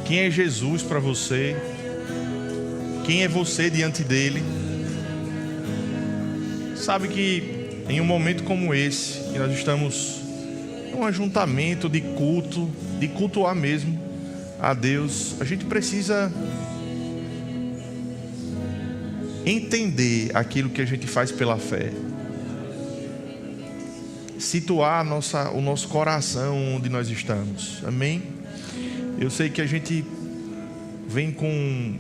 Quem é Jesus para você? Quem é você diante dele? Sabe que em um momento como esse, que nós estamos em um ajuntamento de cultuar mesmo a Deus, a gente precisa entender aquilo que a gente faz pela fé, situar o nosso coração onde nós estamos, amém? Eu sei que a gente vem com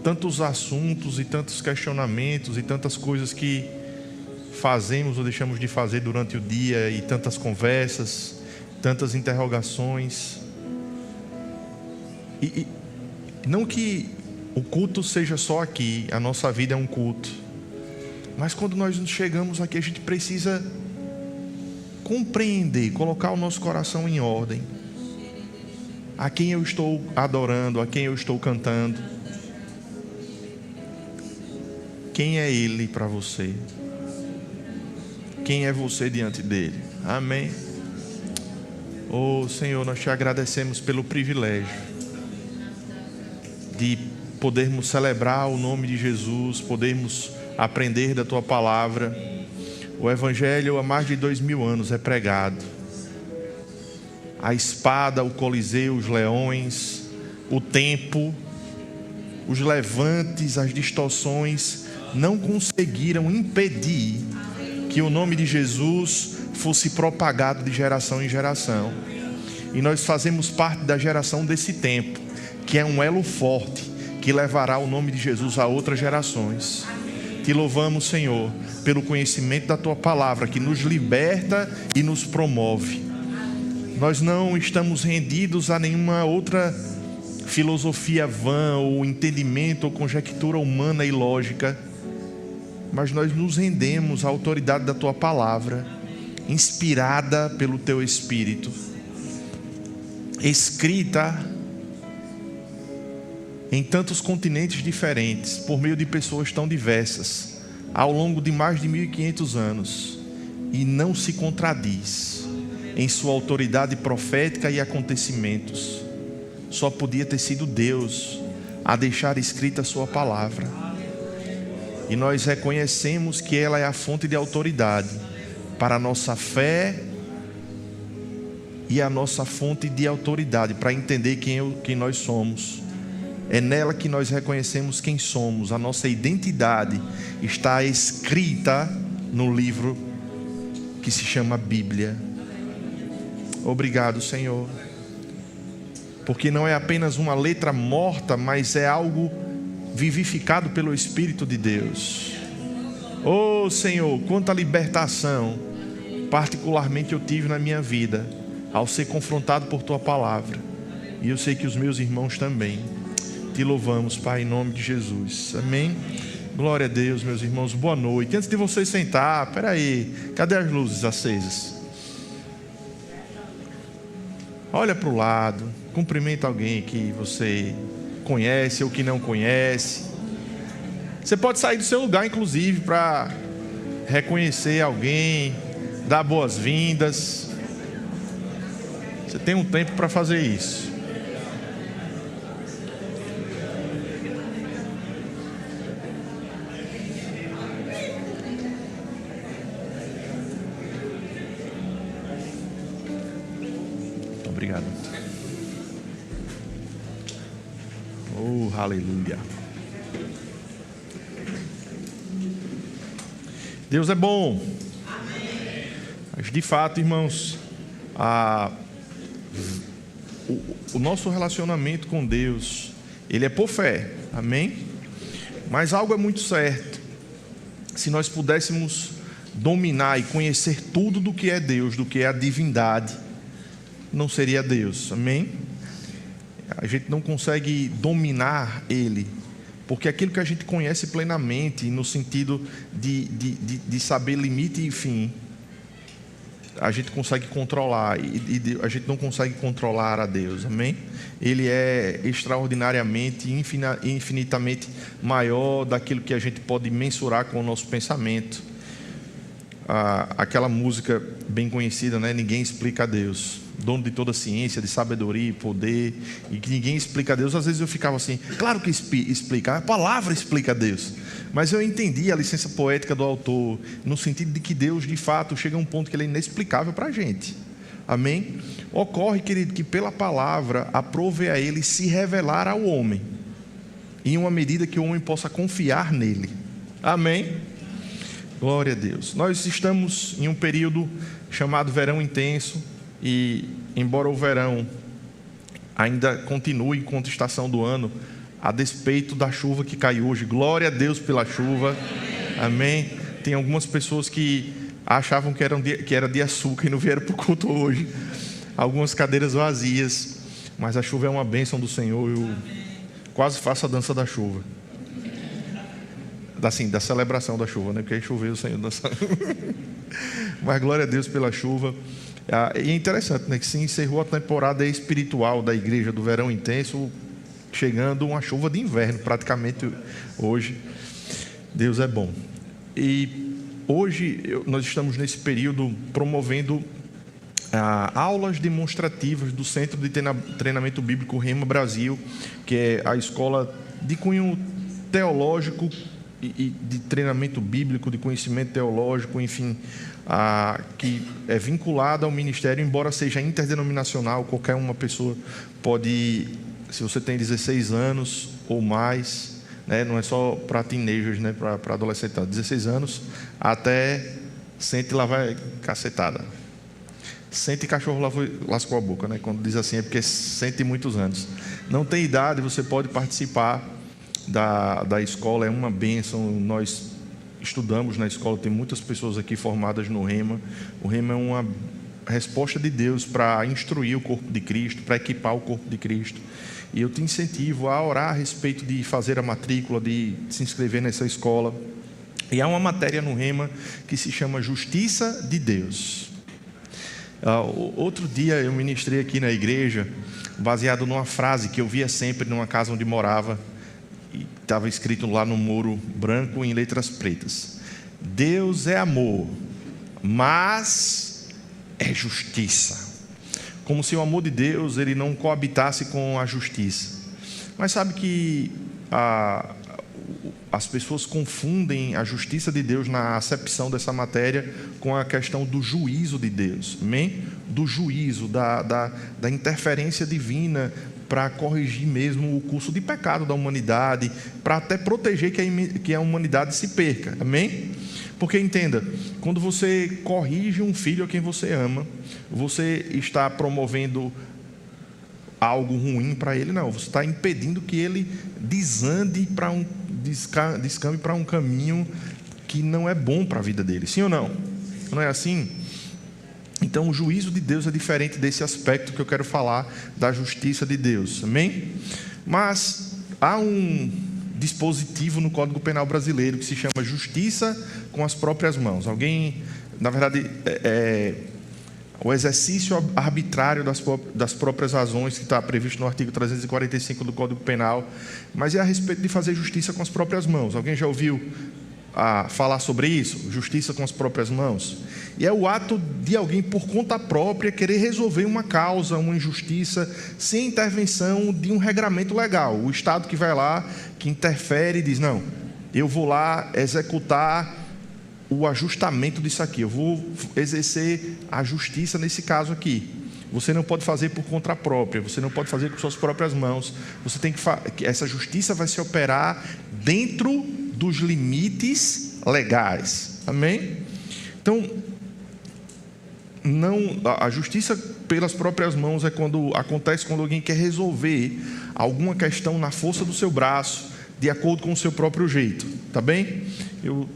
tantos assuntos e tantos questionamentos e tantas coisas que fazemos ou deixamos de fazer durante o dia, e tantas conversas, tantas interrogações, e não que o culto seja só aqui, a nossa vida é um culto, mas quando nós chegamos aqui, a gente precisa compreender, colocar o nosso coração em ordem. A quem eu estou adorando, a quem eu estou cantando, quem é Ele para você? Quem é você diante dele? Amém? Oh Senhor, nós te agradecemos pelo privilégio de podermos celebrar o nome de Jesus, podermos aprender da tua palavra. O Evangelho há mais de 2000 anos é pregado. A espada, o coliseu, os leões, o tempo, os levantes, as distorções não conseguiram impedir que o nome de Jesus fosse propagado de geração em geração. E nós fazemos parte da geração desse tempo, que é um elo forte que levará o nome de Jesus a outras gerações. Te louvamos, Senhor, pelo conhecimento da tua palavra, que nos liberta e nos promove. Nós não estamos rendidos a nenhuma outra filosofia vã, ou entendimento, ou conjectura humana e lógica, mas nós nos rendemos à autoridade da tua palavra, inspirada pelo teu Espírito, escrita em tantos continentes diferentes, por meio de pessoas tão diversas, ao longo de mais de 1500 anos, e não se contradiz em sua autoridade profética e acontecimentos. Só podia ter sido Deus a deixar escrita a sua palavra, e nós reconhecemos que ela é a fonte de autoridade para a nossa fé e a nossa fonte de autoridade para entender quem nós somos. É nela que nós reconhecemos quem somos. A nossa identidade está escrita no livro que se chama Bíblia. Obrigado, Senhor, porque não é apenas uma letra morta, mas é algo vivificado pelo Espírito de Deus. Oh Senhor, quanta libertação particularmente eu tive na minha vida ao ser confrontado por tua palavra, e eu sei que os meus irmãos também. Te louvamos, Pai, em nome de Jesus, amém? Glória a Deus, meus irmãos, boa noite. Antes de vocês sentar, peraí, cadê as luzes acesas? Olha para o lado, cumprimenta alguém que você conhece ou que não conhece. Você pode sair do seu lugar, inclusive, para reconhecer alguém, dar boas-vindas. Você tem um tempo para fazer isso. Obrigado. Oh, aleluia. Deus é bom. Mas de fato, irmãos, o nosso relacionamento com Deus, ele é por fé, amém? Mas algo é muito certo: se nós pudéssemos dominar e conhecer tudo do que é Deus, do que é a divindade, não seria Deus, amém? A gente não consegue dominar Ele, porque aquilo que a gente conhece plenamente, no sentido de saber limite e fim, a gente consegue controlar, e a gente não consegue controlar a Deus, amém? Ele é extraordinariamente, infinitamente maior daquilo que a gente pode mensurar com o nosso pensamento. Aquela música bem conhecida, né? Ninguém explica a Deus. dono de toda a ciência, de sabedoria e poder, e que ninguém explica a Deus. Às vezes eu ficava assim, claro que explica, a palavra explica a Deus. Mas eu entendi a licença poética do autor, no sentido de que Deus, de fato, chega a um ponto que ele é inexplicável para a gente. Amém? Ocorre, querido, que pela palavra aprove a ele se revelar ao homem, em uma medida que o homem possa confiar nele. Amém? Glória a Deus. Nós estamos em um período chamado verão intenso, e embora o verão ainda continue enquanto estação do ano, a despeito da chuva que cai hoje, glória a Deus pela chuva. Amém? Tem algumas pessoas que achavam que era de açúcar e não vieram para o culto hoje. Algumas cadeiras vazias, mas a chuva é uma bênção do Senhor. Eu quase faço a dança da chuva. Assim, da celebração da chuva, né? Porque aí choveu o Senhor dançando. Mas glória a Deus pela chuva. E é interessante, né? Que se encerrou a temporada espiritual da igreja do verão intenso, chegando uma chuva de inverno, praticamente hoje. Deus é bom. E hoje nós estamos nesse período promovendo aulas demonstrativas do Centro de Treinamento Bíblico Rema Brasil, que é a escola de cunho teológico e de treinamento bíblico, de conhecimento teológico, enfim, que é vinculada ao ministério, embora seja interdenominacional. Qualquer uma pessoa pode, se você tem 16 anos ou mais, né, não é só para teenagers, né, para adolescentes, 16 anos até sente lá vai cacetada. Sente cachorro lascou a boca, né? Quando diz assim é porque sente muitos anos. Não tem idade, você pode participar da escola, é uma bênção. Nós estudamos na escola, tem muitas pessoas aqui formadas no Rema. O Rema é uma resposta de Deus para instruir o corpo de Cristo, para equipar o corpo de Cristo. E eu te incentivo a orar a respeito de fazer a matrícula, de se inscrever nessa escola. E há uma matéria no Rema que se chama Justiça de Deus. Outro dia eu ministrei aqui na igreja, baseado numa frase que eu via sempre numa casa onde morava, e estava escrito lá no muro branco em letras pretas: Deus é amor, mas é justiça. Como se o amor de Deus ele não coabitasse com a justiça. Mas sabe que as pessoas confundem a justiça de Deus na acepção dessa matéria com a questão do juízo de Deus. Amém? Do juízo, da interferência divina para corrigir mesmo o curso de pecado da humanidade, para até proteger que a humanidade se perca. Amém? Porque entenda, quando você corrige um filho a quem você ama, você está promovendo algo ruim para ele? Não, você está impedindo que ele descambe para um caminho que não é bom para a vida dele. Sim ou não? Não é assim? Então o juízo de Deus é diferente desse aspecto que eu quero falar, da justiça de Deus. Amém? Mas há um dispositivo no Código Penal brasileiro que se chama justiça com as próprias mãos. Na verdade, o exercício arbitrário das próprias razões, que está previsto no artigo 345 do Código Penal, mas é a respeito de fazer justiça com as próprias mãos. Alguém já ouviu falar sobre isso? Justiça com as próprias mãos. E é o ato de alguém, por conta própria, querer resolver uma causa, uma injustiça, sem intervenção de um regramento legal. O Estado que vai lá, que interfere e diz: não, eu vou lá executar o ajustamento disso aqui, eu vou exercer a justiça nesse caso aqui. Você não pode fazer por conta própria, você não pode fazer com suas próprias mãos. Você tem que essa justiça vai se operar dentro dos limites legais. Amém? Então, a justiça pelas próprias mãos acontece quando alguém quer resolver alguma questão na força do seu braço, de acordo com o seu próprio jeito. Tá bem? Eu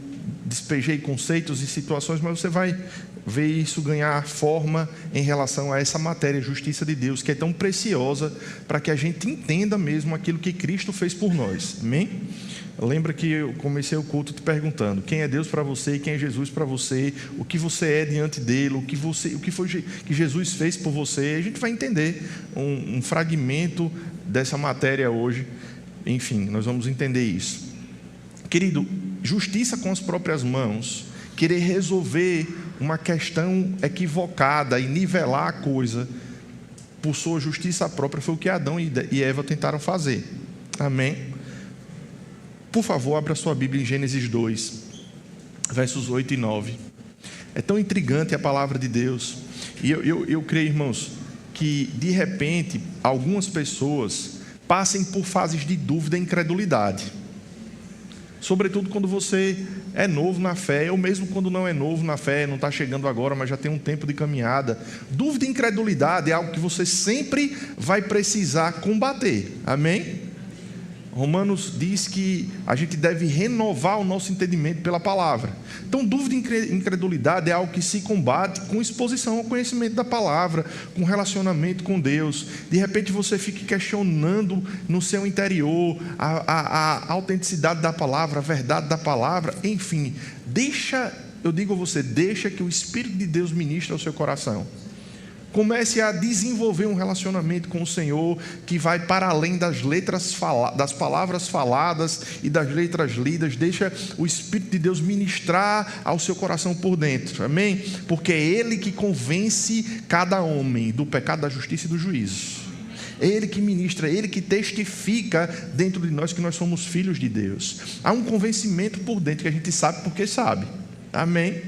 despejei conceitos e situações, mas você vai ver isso ganhar forma em relação a essa matéria, justiça de Deus, que é tão preciosa para que a gente entenda mesmo aquilo que Cristo fez por nós. Amém? Lembra que eu comecei o culto te perguntando quem é Deus para você e quem é Jesus para você, o que você é diante dele, o que foi que Jesus fez por você. A gente vai entender um fragmento dessa matéria hoje. Enfim, nós vamos entender isso. Querido, justiça com as próprias mãos, querer resolver uma questão equivocada e nivelar a coisa, por sua justiça própria, foi o que Adão e Eva tentaram fazer. Amém? Por favor, abra sua Bíblia em Gênesis 2, versos 8 e 9. É tão intrigante a palavra de Deus. E eu creio, irmãos, que de repente algumas pessoas passem por fases de dúvida e incredulidade. Sobretudo quando você é novo na fé, ou mesmo quando não é novo na fé, não está chegando agora, mas já tem um tempo de caminhada. Dúvida e incredulidade é algo que você sempre vai precisar combater. Amém? Romanos diz que a gente deve renovar o nosso entendimento pela palavra. Então, dúvida e incredulidade é algo que se combate com exposição ao conhecimento da palavra, com relacionamento com Deus. De repente você fica questionando no seu interior a autenticidade da palavra, a verdade da palavra. Enfim, eu digo a você, deixa que o Espírito de Deus ministre ao seu coração. Comece a desenvolver um relacionamento com o Senhor que vai para além das palavras faladas e das letras lidas. Deixa o Espírito de Deus ministrar ao seu coração por dentro. Amém? Porque é Ele que convence cada homem do pecado, da justiça e do juízo. É Ele que ministra, é Ele que testifica dentro de nós que nós somos filhos de Deus. Há um convencimento por dentro que a gente sabe porque sabe. Amém?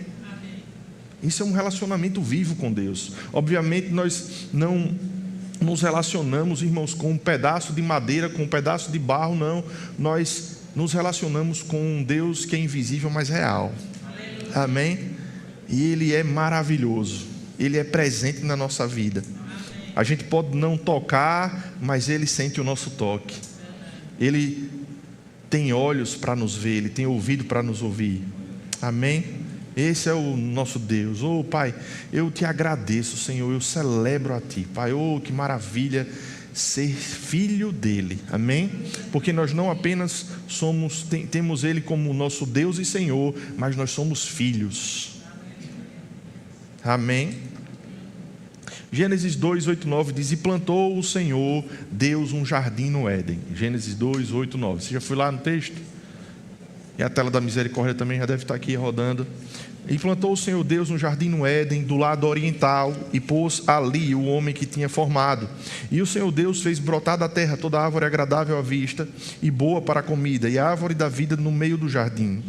Isso é um relacionamento vivo com Deus. Obviamente nós não nos relacionamos, irmãos, com um pedaço de madeira, com um pedaço de barro, não. Nós nos relacionamos com um Deus que é invisível, mas real. Amém? E Ele é maravilhoso. Ele é presente na nossa vida. A gente pode não tocar, mas Ele sente o nosso toque. Ele tem olhos para nos ver, Ele tem ouvido para nos ouvir. Amém? Esse é o nosso Deus. Oh, Pai, eu te agradeço, Senhor, eu celebro a Ti. Pai, oh, que maravilha ser filho dEle. Amém? Porque nós não apenas temos Ele como nosso Deus e Senhor, mas nós somos filhos. Amém? Gênesis 2, 8, 9 diz: e plantou o Senhor Deus um jardim no Éden. Gênesis 2, 8, 9. Você já foi lá no texto? E a tela da misericórdia também já deve estar aqui rodando. E plantou o Senhor Deus um jardim no Éden, do lado oriental, e pôs ali o homem que tinha formado. E o Senhor Deus fez brotar da terra toda árvore agradável à vista e boa para a comida, e a árvore da vida no meio do jardim,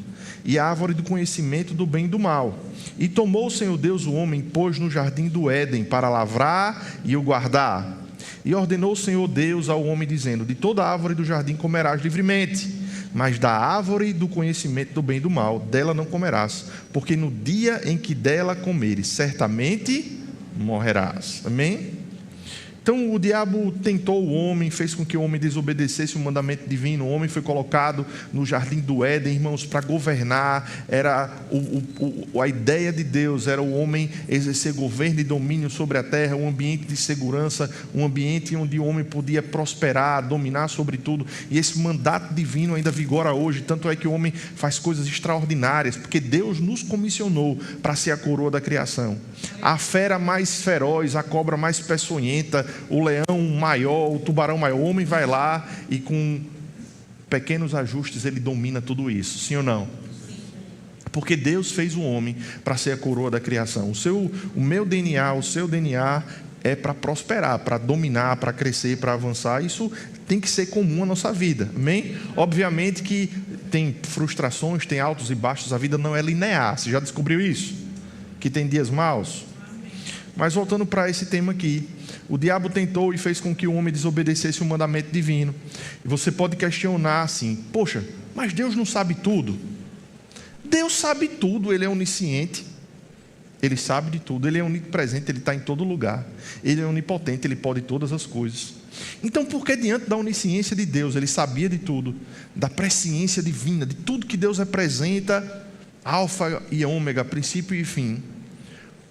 e a árvore do conhecimento do bem e do mal. E tomou o Senhor Deus o homem, pôs no jardim do Éden para lavrar e o guardar. E ordenou o Senhor Deus ao homem, dizendo: de toda a árvore do jardim comerás livremente, mas da árvore do conhecimento do bem e do mal, dela não comerás, porque no dia em que dela comeres, certamente morrerás. Amém? Então o diabo tentou o homem, fez com que o homem desobedecesse o mandamento divino. O homem foi colocado no jardim do Éden, irmãos, para governar. Era a ideia de Deus era o homem exercer governo e domínio sobre a terra, um ambiente de segurança, um ambiente onde o homem podia prosperar, dominar sobre tudo. E esse mandato divino ainda vigora hoje, tanto é que o homem faz coisas extraordinárias, porque Deus nos comissionou para ser a coroa da criação. A fera mais feroz, a cobra mais peçonhenta, o leão maior, o tubarão maior, o homem vai lá e com pequenos ajustes ele domina tudo isso, sim ou não? Porque Deus fez o homem para ser a coroa da criação. O meu DNA, o seu DNA é para prosperar, para dominar, para crescer, para avançar. Isso tem que ser comum à nossa vida, amém? Obviamente que tem frustrações, tem altos e baixos, a vida não é linear. Você já descobriu isso? Que tem dias maus? Mas voltando para esse tema aqui, o diabo tentou e fez com que o homem desobedecesse o mandamento divino. E você pode questionar assim: poxa, mas Deus não sabe tudo? Deus sabe tudo, Ele é onisciente, Ele sabe de tudo, Ele é onipresente, Ele está em todo lugar, Ele é onipotente, Ele pode todas as coisas. Então, por que diante da onisciência de Deus, Ele sabia de tudo, da presciência divina, de tudo que Deus representa, alfa e ômega, princípio e fim,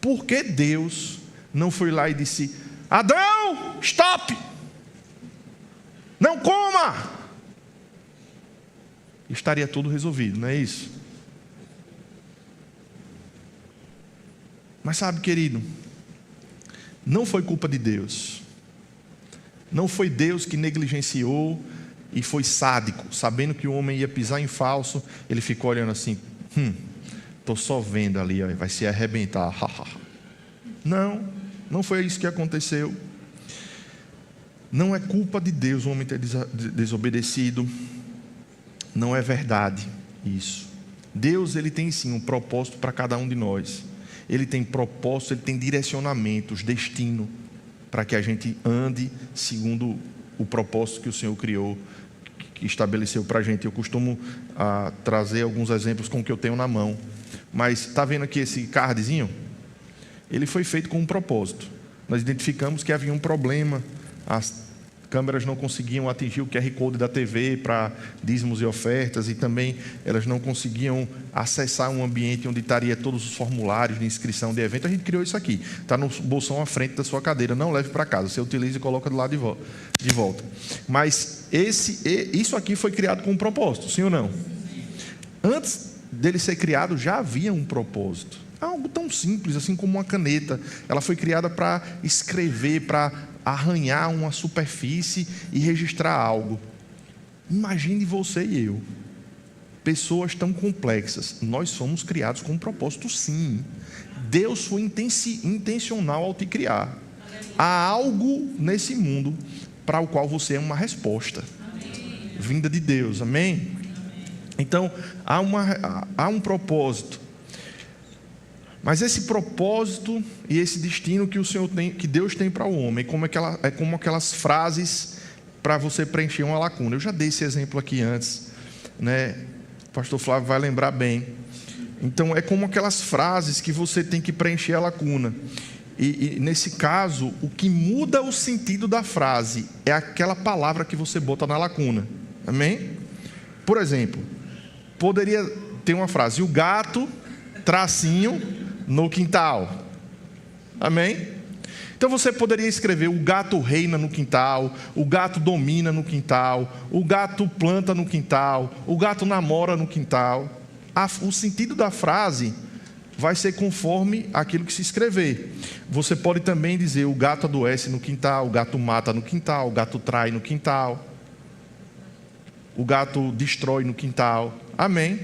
por que Deus não foi lá e disse: Adão, stop! Não coma! Estaria tudo resolvido, não é isso? Mas sabe, querido, não foi culpa de Deus. Não foi Deus que negligenciou e foi sádico, sabendo que o homem ia pisar em falso. Ele ficou olhando assim: estou só vendo ali, vai se arrebentar. Não foi isso que aconteceu. Não é culpa de Deus o homem ter desobedecido. Não é verdade isso. Deus, ele tem sim um propósito para cada um de nós. Ele tem propósito, ele tem direcionamentos, destino, para que a gente ande segundo o propósito que o Senhor criou, que estabeleceu para a gente. Eu costumo trazer alguns exemplos com o que eu tenho na mão. Mas está vendo aqui esse cardzinho? Ele foi feito com um propósito. Nós identificamos que havia um problema. As câmeras não conseguiam atingir o QR Code da TV para dízimos e ofertas, e também elas não conseguiam acessar um ambiente onde estaria todos os formulários de inscrição de evento. A gente criou isso aqui, está no bolsão à frente da sua cadeira, não leve para casa, você utiliza e coloca do lado de volta. Mas isso aqui foi criado com um propósito, sim ou não? Antes dele ser criado já havia um propósito, algo tão simples assim como uma caneta. Ela foi criada para escrever, para arranhar uma superfície e registrar algo. Imagine você e eu, pessoas tão complexas. Nós somos criados com um propósito, sim. Deus foi intencional ao te criar. Há algo nesse mundo para o qual você é uma resposta vinda de Deus, amém? Então há um propósito. Mas esse propósito e esse destino que o Senhor tem, que Deus tem para o homem, é como aquelas frases para você preencher uma lacuna. Eu já dei esse exemplo aqui antes, né? O pastor Flávio vai lembrar bem. Então é como aquelas frases que você tem que preencher a lacuna. E nesse caso, o que muda o sentido da frase é aquela palavra que você bota na lacuna. Amém? Por exemplo, poderia ter uma frase: o gato, tracinho, no quintal. Amém? Então você poderia escrever: o gato reina no quintal, o gato domina no quintal, o gato planta no quintal, o gato namora no quintal. O sentido da frase vai ser conforme aquilo que se escrever. Você pode também dizer: o gato adoece no quintal, o gato mata no quintal, o gato trai no quintal, o gato destrói no quintal. Amém?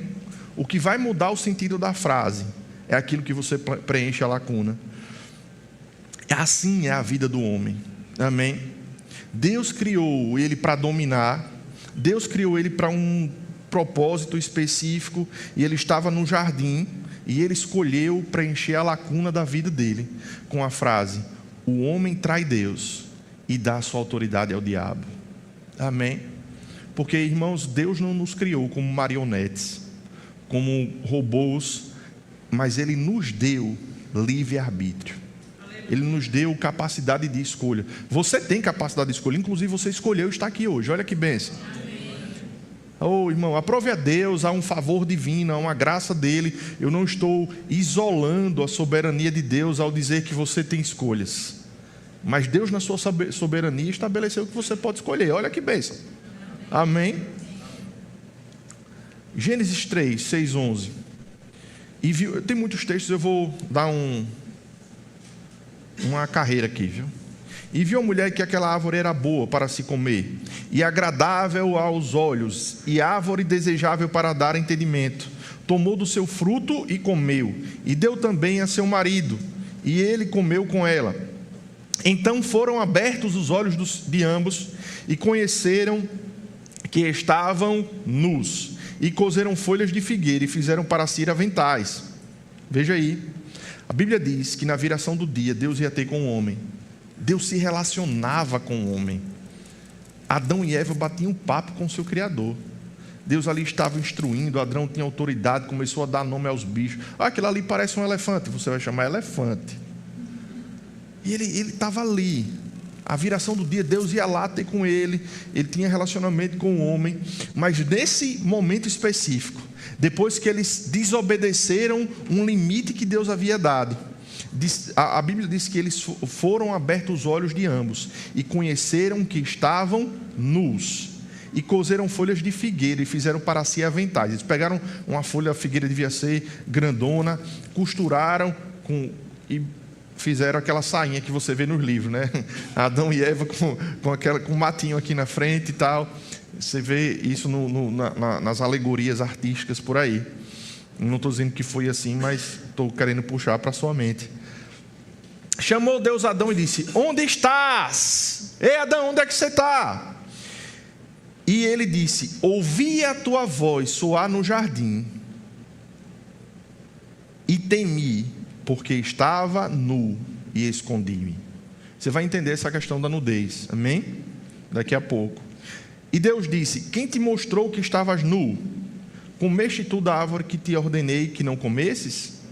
O que vai mudar o sentido da frase é aquilo que você preenche a lacuna. Assim é a vida do homem. Amém? Deus criou ele para dominar. Deus criou ele para um propósito específico. E ele estava no jardim. E ele escolheu preencher a lacuna da vida dele com a frase: o homem trai Deus e dá sua autoridade ao diabo. Amém? Porque, irmãos, Deus não nos criou como marionetes, como robôs, mas Ele nos deu livre-arbítrio. Ele nos deu capacidade de escolha. Você tem capacidade de escolha, inclusive você escolheu estar aqui hoje. Olha que bênção. Oh, irmão, aprove a Deus, há um favor divino, há uma graça dele. Eu não estou isolando a soberania de Deus ao dizer que você tem escolhas. Mas Deus, na sua soberania, estabeleceu que você pode escolher. Olha que bênção. Amém? Gênesis 3, 6, 11. Tem muitos textos, eu vou dar uma carreira aqui, viu? E viu a mulher que aquela árvore era boa para se comer, e agradável aos olhos, e árvore desejável para dar entendimento. Tomou do seu fruto e comeu, e deu também a seu marido, e ele comeu com ela. Então foram abertos os olhos de ambos, e conheceram que estavam nus, e coseram folhas de figueira, e fizeram para si aventais. Veja aí, a Bíblia diz que na viração do dia, Deus ia ter com o homem. Deus se relacionava com o homem. Adão e Eva batiam um papo com o seu Criador. Deus ali estava instruindo, Adão tinha autoridade, começou a dar nome aos bichos. Aquilo ali parece um elefante, você vai chamar elefante. E ele estava ali. A viração do dia, Deus ia lá ter com ele. Ele tinha relacionamento com o homem. Mas nesse momento específico, depois que eles desobedeceram um limite que Deus havia dado, a Bíblia diz que eles foram abertos os olhos de ambos e conheceram que estavam nus, e coseram folhas de figueira e fizeram para si aventais. Eles pegaram uma folha, a figueira devia ser grandona, costuraram e fizeram aquela sainha que você vê nos livros, né? Adão e Eva com um matinho aqui na frente e tal. Você vê isso nas alegorias artísticas por aí. Não estou dizendo que foi assim, mas estou querendo puxar para a sua mente. Chamou Deus Adão e disse: onde estás? Ei, Adão, onde é que você está? E ele disse: ouvi a tua voz soar no jardim e temi, porque estava nu e escondi-me. Você vai entender essa questão da nudez, amém? Daqui a pouco. E Deus disse: quem te mostrou que estavas nu? Comeste tu da árvore que te ordenei que não comesses?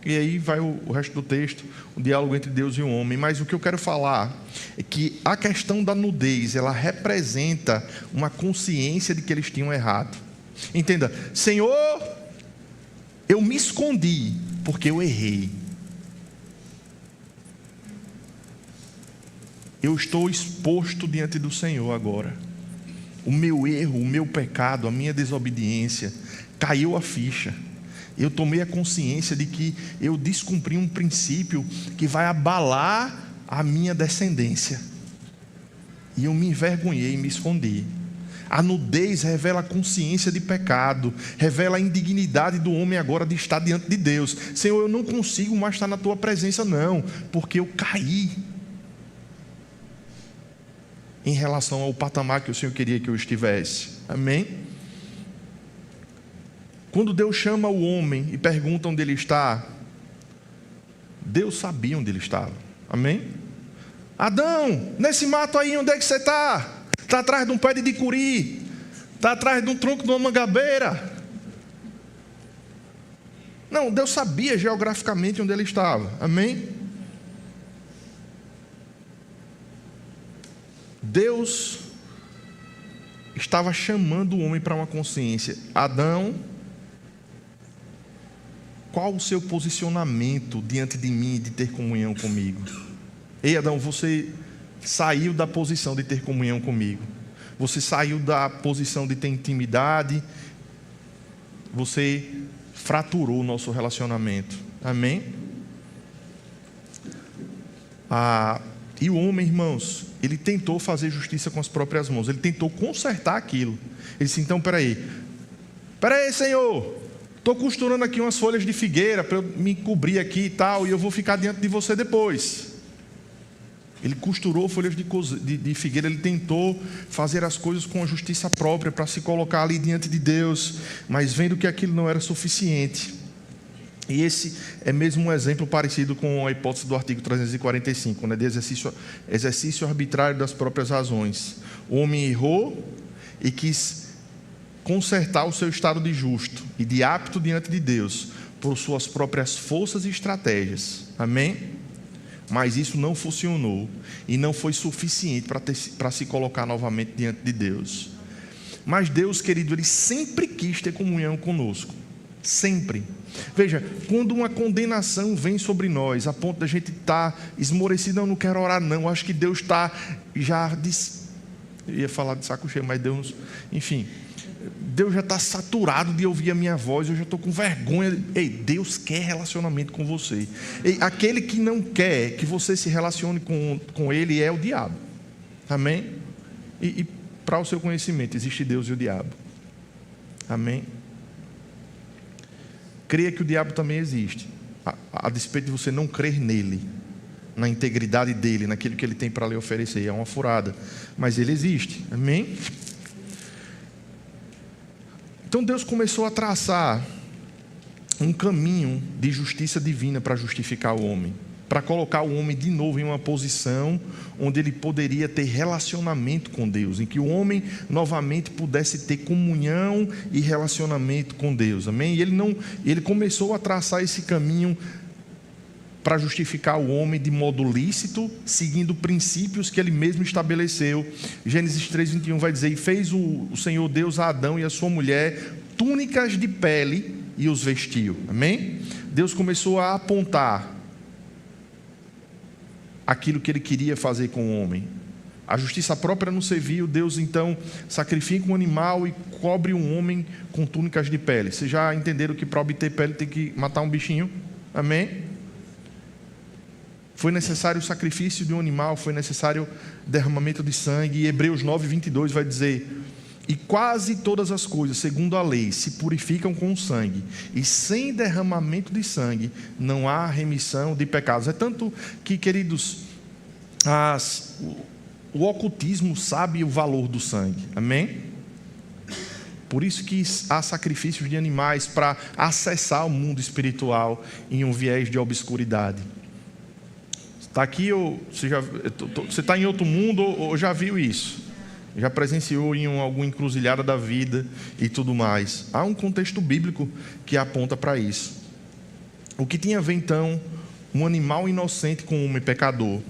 E aí vai o resto do texto, o diálogo entre Deus e o homem. Mas o que eu quero falar é que a questão da nudez, ela representa uma consciência de que eles tinham errado. Entenda: Senhor, eu me escondi porque eu errei. Eu estou exposto diante do Senhor agora. O meu erro, o meu pecado, a minha desobediência, caiu a ficha. Eu tomei a consciência de que eu descumpri um princípio que vai abalar a minha descendência. E eu me envergonhei e me escondi. A nudez revela a consciência de pecado, revela a indignidade do homem agora de estar diante de Deus. Senhor, eu não consigo mais estar na tua presença, não, porque eu caí em relação ao patamar que o Senhor queria que eu estivesse. Amém? Quando Deus chama o homem e pergunta onde ele está, Deus sabia onde ele estava. Amém? Adão, nesse mato aí, onde é que você está? Está atrás de um pé de dicuri, está atrás de um tronco de uma mangabeira. Não, Deus sabia geograficamente onde ele estava. Amém? Deus estava chamando o homem para uma consciência. Adão, qual o seu posicionamento diante de mim de ter comunhão comigo? Ei, Adão, você saiu da posição de ter comunhão comigo. Você saiu da posição de ter intimidade. Você fraturou o nosso relacionamento. Amém? E o homem, irmãos, ele tentou fazer justiça com as próprias mãos. Ele tentou consertar aquilo. Ele disse: então, peraí, Senhor, estou costurando aqui umas folhas de figueira para eu me cobrir aqui e tal, e eu vou ficar diante de você depois. Ele costurou folhas de figueira. Ele tentou fazer as coisas com a justiça própria para se colocar ali diante de Deus, mas vendo que aquilo não era suficiente. E esse é mesmo um exemplo parecido com a hipótese do artigo 345, né, de exercício arbitrário das próprias razões. O homem errou e quis consertar o seu estado de justo e de apto diante de Deus por suas próprias forças e estratégias. Amém? Mas isso não funcionou e não foi suficiente para se colocar novamente diante de Deus. Mas Deus, querido, Ele sempre quis ter comunhão conosco. Sempre. Veja, quando uma condenação vem sobre nós, a ponto da gente estar esmorecido: não quero orar não, acho que Deus está já... Eu ia falar de saco cheio, mas Deus... Enfim, Deus já está saturado de ouvir a minha voz, eu já estou com vergonha. Ei, Deus quer relacionamento com você. Ei, aquele que não quer que você se relacione com Ele é o diabo. Amém? E para o seu conhecimento, existe Deus e o diabo. Amém? Creia que o diabo também existe, a despeito de você não crer nele, na integridade dele, naquilo que ele tem para lhe oferecer. É uma furada, mas ele existe. Amém? Então Deus começou a traçar um caminho de justiça divina para justificar o homem, para colocar o homem de novo em uma posição onde ele poderia ter relacionamento com Deus, em que o homem novamente pudesse ter comunhão e relacionamento com Deus. Amém? E ele começou a traçar esse caminho para justificar o homem de modo lícito, seguindo princípios que ele mesmo estabeleceu. Gênesis 3:21 vai dizer: e fez o Senhor Deus a Adão e a sua mulher túnicas de pele e os vestiu. Amém? Deus começou a apontar aquilo que ele queria fazer com o homem. A justiça própria não serviu. Deus então sacrifica um animal e cobre um homem com túnicas de pele. Vocês já entenderam que para obter pele tem que matar um bichinho? Amém? Foi necessário o sacrifício de um animal, foi necessário derramamento de sangue. E Hebreus 9:22 vai dizer E quase todas as coisas, segundo a lei, se purificam com o sangue, e sem derramamento de sangue não há remissão de pecados. É tanto que, queridos, o ocultismo sabe o valor do sangue, amém? Por isso que há sacrifícios de animais para acessar o mundo espiritual em um viés de obscuridade. Está aqui, você está em outro mundo ou já viu isso? Já presenciou em alguma encruzilhada da vida e tudo mais. Há um contexto bíblico que aponta para isso. O que tinha a ver então um animal inocente com um homem pecador?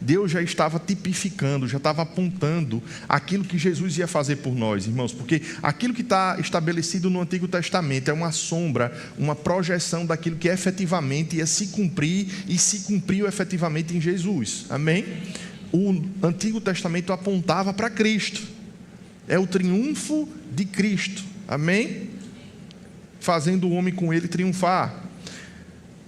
Deus já estava tipificando, já estava apontando aquilo que Jesus ia fazer por nós, irmãos, porque aquilo que está estabelecido no Antigo Testamento é uma sombra, uma projeção daquilo que efetivamente ia se cumprir e se cumpriu efetivamente em Jesus, amém? O Antigo Testamento apontava para Cristo, é o triunfo de Cristo, amém? Fazendo o homem com ele triunfar.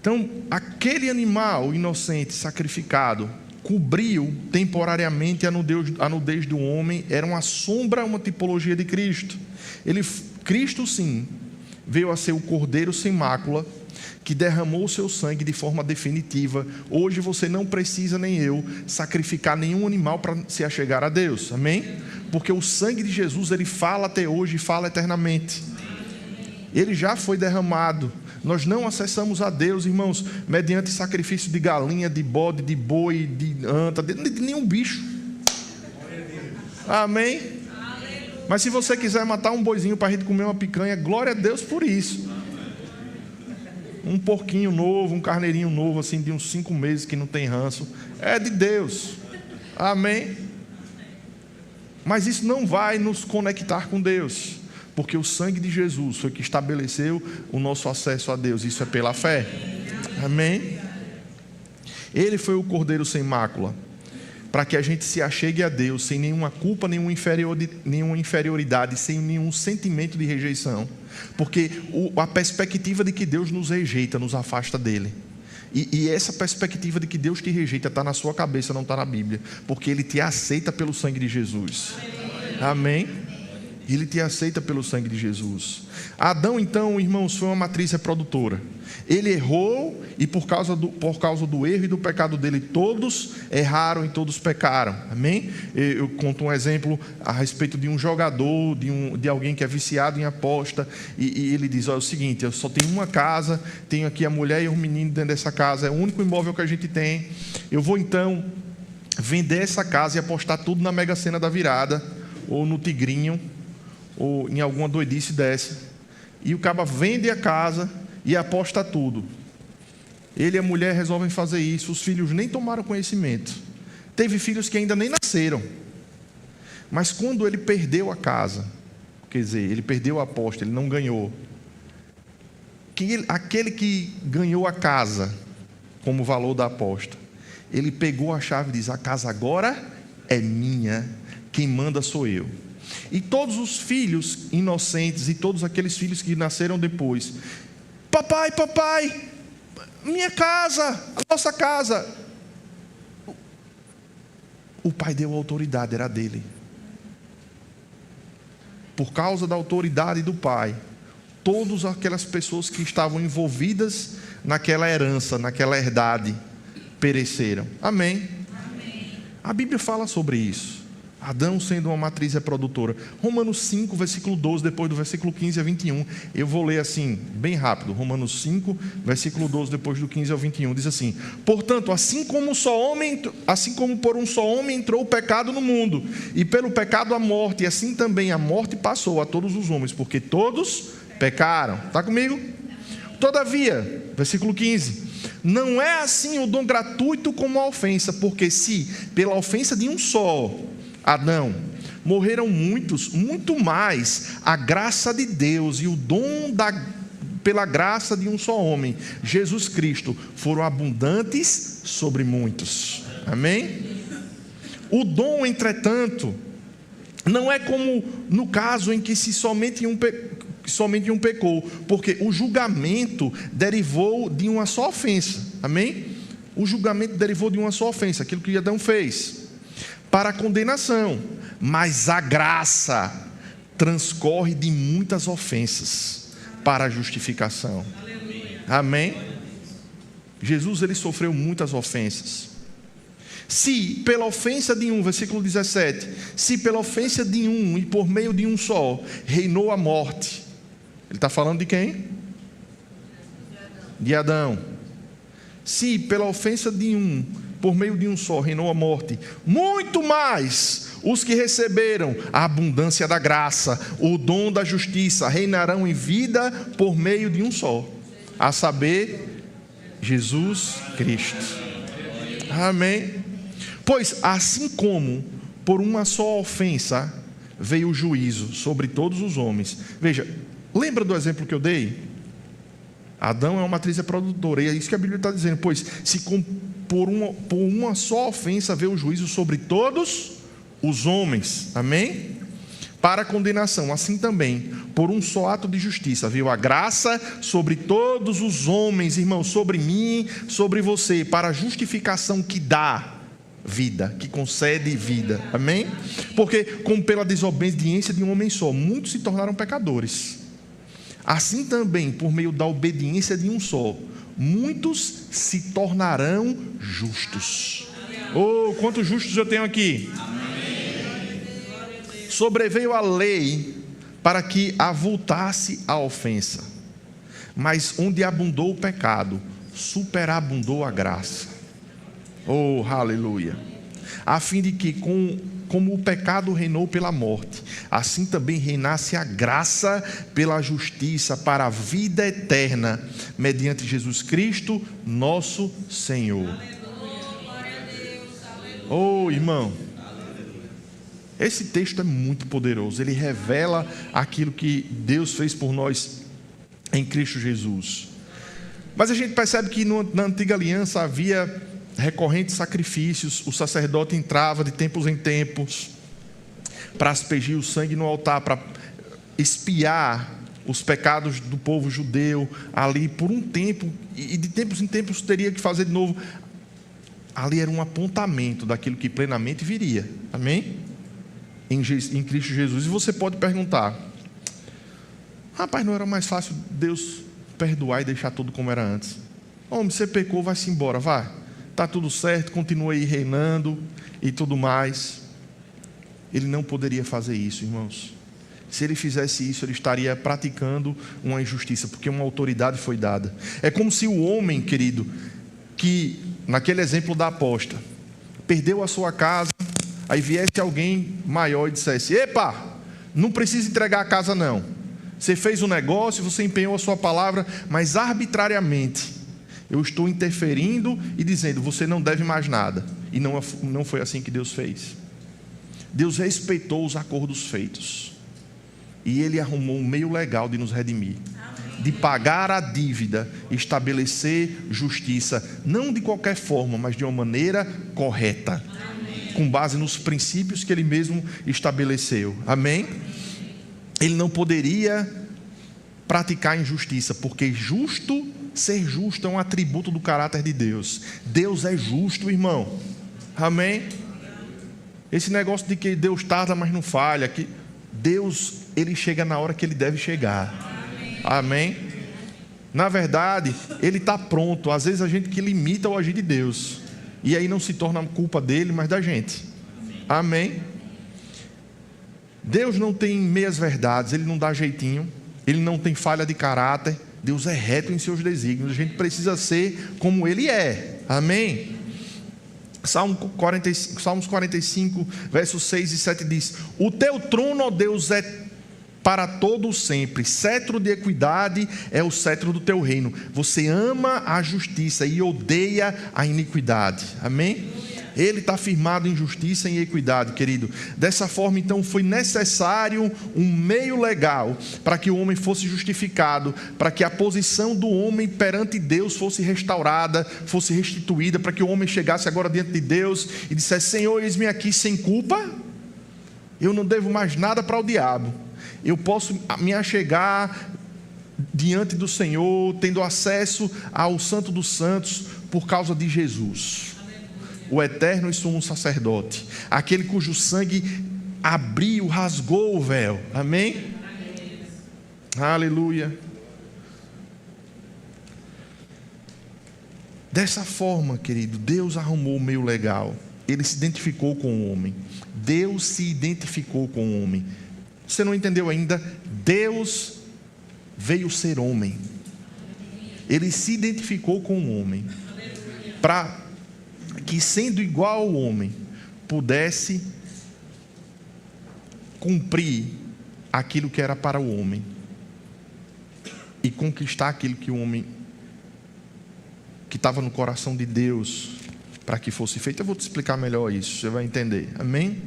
Então, aquele animal inocente sacrificado cobriu temporariamente a nudez do homem, era uma sombra, uma tipologia de Cristo. Cristo sim, veio a ser o Cordeiro sem mácula, que derramou o seu sangue de forma definitiva. Hoje você não precisa, nem eu, sacrificar nenhum animal para se achegar a Deus, amém? Porque o sangue de Jesus, ele fala até hoje e fala eternamente. Ele já foi derramado. Nós não acessamos a Deus, irmãos, mediante sacrifício de galinha, de bode, de boi, de anta, de nenhum bicho. Amém? Mas se você quiser matar um boizinho para a gente comer uma picanha, glória a Deus por isso. Um porquinho novo, um carneirinho novo, assim, de uns 5 meses que não tem ranço, é de Deus. Amém? Mas isso não vai nos conectar com Deus, porque o sangue de Jesus foi que estabeleceu o nosso acesso a Deus. Isso é pela fé. Amém? Ele foi o Cordeiro sem mácula, para que a gente se achegue a Deus sem nenhuma culpa, nenhuma inferioridade, sem nenhum sentimento de rejeição. Porque a perspectiva de que Deus nos rejeita, nos afasta dele. E essa perspectiva de que Deus te rejeita está na sua cabeça, não está na Bíblia. Porque Ele te aceita pelo sangue de Jesus. Amém? Ele te aceita pelo sangue de Jesus. Adão, então, irmãos, foi uma matriz reprodutora. Ele errou e por causa do erro e do pecado dele, todos erraram e todos pecaram. Amém? Eu conto um exemplo a respeito de um jogador, de alguém que é viciado em aposta, e ele diz: olha, é o seguinte, eu só tenho uma casa, tenho aqui a mulher e o menino dentro dessa casa, é o único imóvel que a gente tem. Eu vou então vender essa casa e apostar tudo na Mega Sena da virada, ou no tigrinho, ou em alguma doidice dessa. E o cara vende a casa e aposta tudo. Ele e a mulher resolvem fazer isso. Os filhos nem tomaram conhecimento. Teve filhos que ainda nem nasceram. Mas quando ele perdeu a casa, quer dizer, ele perdeu a aposta, ele não ganhou. Aquele que ganhou a casa como valor da aposta, ele pegou a chave e diz: a casa agora é minha, quem manda sou eu. E todos os filhos inocentes e todos aqueles filhos que nasceram depois: papai, minha casa, a nossa casa. O pai deu autoridade, era dele. Por causa da autoridade do pai, todas aquelas pessoas que estavam envolvidas naquela herança, naquela herdade, pereceram. Amém? A Bíblia fala sobre isso. Adão sendo uma matriz reprodutora. Romanos 5, versículo 12, depois do versículo 15 a 21. Eu vou ler assim, bem rápido. Romanos 5, versículo 12, depois do 15 ao 21. Diz assim: portanto, assim como por um só homem entrou o pecado no mundo, e pelo pecado a morte, e assim também a morte passou a todos os homens, porque todos pecaram. Está comigo? Todavia, versículo 15: não é assim o dom gratuito como a ofensa, porque se pela ofensa de um só, Adão, morreram muitos, muito mais a graça de Deus e o dom pela graça de um só homem, Jesus Cristo, foram abundantes sobre muitos. Amém? O dom, entretanto, não é como no caso em que somente um pecou, porque o julgamento derivou de uma só ofensa. Amém? O julgamento derivou de uma só ofensa, aquilo que Adão fez, para a condenação. Mas a graça, transcorre de muitas ofensas para a justificação. Amém? Jesus, ele sofreu muitas ofensas. Se pela ofensa de um, versículo 17, se pela ofensa de um e por meio de um só reinou a morte, ele está falando de quem? De Adão. Se pela ofensa de um, por meio de um só reinou a morte, muito mais os que receberam a abundância da graça, o dom da justiça, reinarão em vida por meio de um só, a saber, Jesus Cristo. Amém? Pois assim como por uma só ofensa veio o juízo sobre todos os homens. Veja, lembra do exemplo que eu dei? Adão é uma matriz reprodutora, e é isso que a Bíblia está dizendo. Pois se por uma só ofensa veio o juízo sobre todos os homens, amém? Para a condenação, assim também, por um só ato de justiça, veio a graça sobre todos os homens, irmãos, sobre mim, sobre você, para a justificação que dá vida, que concede vida, amém? Porque, como pela desobediência de um homem só, muitos se tornaram pecadores, assim também, por meio da obediência de um só, muitos se tornarão justos. Oh, quantos justos eu tenho aqui? Sobreveio a lei para que avultasse a ofensa, mas onde abundou o pecado, superabundou a graça. Oh, aleluia! A fim de que, como o pecado reinou pela morte, assim também reinasse a graça pela justiça para a vida eterna, mediante Jesus Cristo, nosso Senhor. Oh, irmão, esse texto é muito poderoso. Ele revela aquilo que Deus fez por nós em Cristo Jesus. Mas a gente percebe que na antiga aliança havia recorrentes sacrifícios. O sacerdote entrava de tempos em tempos para aspergir o sangue no altar, para expiar os pecados do povo judeu ali por um tempo, e de tempos em tempos teria que fazer de novo. Ali era um apontamento daquilo que plenamente viria, amém? Em Cristo Jesus. E você pode perguntar: rapaz, não era mais fácil Deus perdoar e deixar tudo como era antes? Homem, você pecou, vai-se embora, vai, está tudo certo, continua aí reinando e tudo mais. Ele não poderia fazer isso, irmãos. Se ele fizesse isso, ele estaria praticando uma injustiça, porque uma autoridade foi dada. É como se o homem, querido, que naquele exemplo da aposta, perdeu a sua casa, aí viesse alguém maior e dissesse: epa, não precisa entregar a casa não, você fez um negócio, você empenhou a sua palavra, mas arbitrariamente eu estou interferindo e dizendo: você não deve mais nada. E não foi assim que Deus fez. Deus respeitou os acordos feitos, e Ele arrumou um meio legal de nos redimir, de pagar a dívida, estabelecer justiça, não de qualquer forma, mas de uma maneira correta, com base nos princípios que Ele mesmo estabeleceu, amém? Ele não poderia praticar injustiça, porque ser justo é um atributo do caráter de Deus. Deus é justo, irmão, amém? Esse negócio de que Deus tarda, mas não falha, que Deus, Ele chega na hora que Ele deve chegar, amém? Na verdade, Ele está pronto. Às vezes a gente que limita o agir de Deus, e aí não se torna culpa dele, mas da gente, amém? Deus não tem meias verdades, Ele não dá jeitinho, Ele não tem falha de caráter. Deus é reto em seus desígnios. A gente precisa ser como Ele é, amém? Salmos 45, versos 6 e 7 diz: o teu trono, ó Deus, é para todo sempre, cetro de equidade é o cetro do teu reino. Você ama a justiça e odeia a iniquidade, amém? Ele está firmado em justiça e em equidade, querido. Dessa forma, então, foi necessário um meio legal para que o homem fosse justificado, para que a posição do homem perante Deus fosse restaurada, fosse restituída, para que o homem chegasse agora diante de Deus e dissesse: Senhor, eis-me aqui sem culpa, eu não devo mais nada para o diabo, eu posso me achegar diante do Senhor, tendo acesso ao Santo dos Santos por causa de Jesus, o eterno e sumo sacerdote, aquele cujo sangue abriu, rasgou o véu. Amém? Aleluia. Dessa forma, querido, Deus arrumou o meio legal. Ele se identificou com o homem. Deus se identificou com o homem. Você não entendeu ainda? Deus veio ser homem. Ele se identificou com o homem. Para que, sendo igual ao homem, pudesse cumprir aquilo que era para o homem. E conquistar aquilo que o homem, que estava no coração de Deus, para que fosse feito. Eu vou te explicar melhor isso, você vai entender. Amém?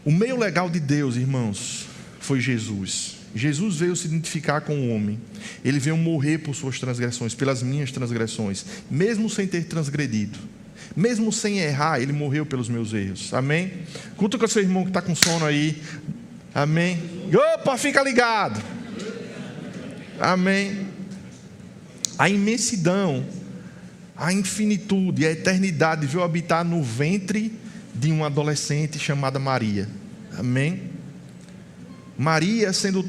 O meio legal de Deus, irmãos, foi Jesus. Jesus veio se identificar com o homem. Ele veio morrer por suas transgressões, pelas minhas transgressões, mesmo sem ter transgredido, mesmo sem errar, ele morreu pelos meus erros. Amém? Culta com o seu irmão que está com sono aí. Amém? Opa, fica ligado. Amém? A imensidão, a infinitude, a eternidade veio habitar no ventre de uma adolescente chamada Maria. Amém? Maria sendo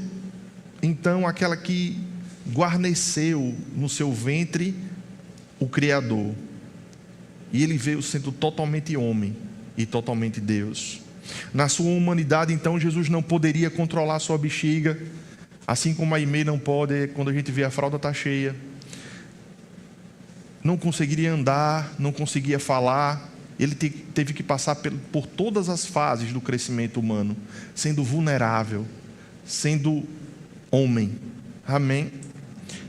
então aquela que guarneceu no seu ventre o Criador. E ele veio sendo totalmente homem e totalmente Deus. Na sua humanidade, então, Jesus não poderia controlar sua bexiga, assim como a Aimee não pode quando a gente vê a fralda está cheia. Não conseguiria andar, não conseguia falar. Ele teve que passar por todas as fases do crescimento humano, sendo vulnerável, sendo homem. Amém?